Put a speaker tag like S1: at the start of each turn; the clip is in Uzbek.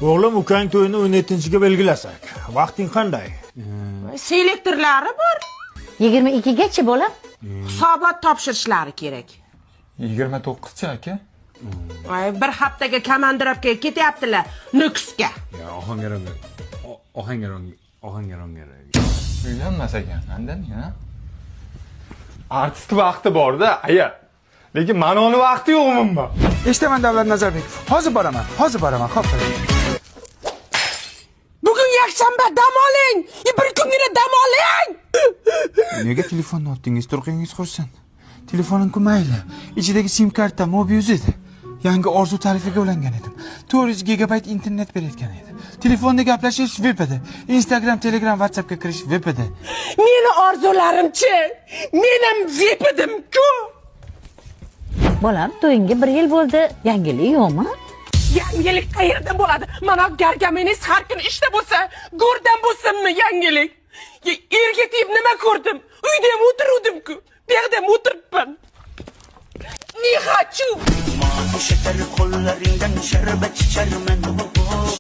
S1: O'g'lim ukang to'yini 17-ga belgilasak. Vaqting qanday?
S2: Selektorlari bor.
S3: 22gacha bolam.
S2: Hisobot topshirishlari kerak.
S4: 29chi aka?
S2: Bir haftaga komandirovka ketyaptilar Nukusga.
S5: Ya ohangaron.
S4: Uylanmas ekan, andan ya. Artist vaqti bor-da, aya. Lekin mana uni vaqti yo'q umuman.
S6: Eshitaman Davlat Nazarbekov. Hozir boraman. Xo'p.
S2: Bugun yakshanba dam oling. Bir kungina dam oling.
S6: Nega telefonni otdingiz? Turqingiz qursin. Telefonim-ku mayli. Ichidagi sim karta Mobius edi. Yangi orzu tarifiga ulangan edim. 400 gigabayt internet berayotgan edi. Telefonda gaplashish VP'da. Instagram, Telegram, WhatsAppga kirish VP'da.
S2: Meni orzularimchi. Menim VP'dim-ku.
S3: Bolam, to'yingga 1 yil bo'ldi. Yangilik yo'qmi?
S2: Yangilik qayerda bo'ladi? Mana gargameniz har kuni ishda bo'lsa, go'rdan bo'lsinmi yangilik? Erga tegib nima ko'rdim? Uyda ham o'tiruvdim-ku. Bu yerda ham o'tiribman. Ne хочу?
S7: Şeker kollarından şerbet içerim ben.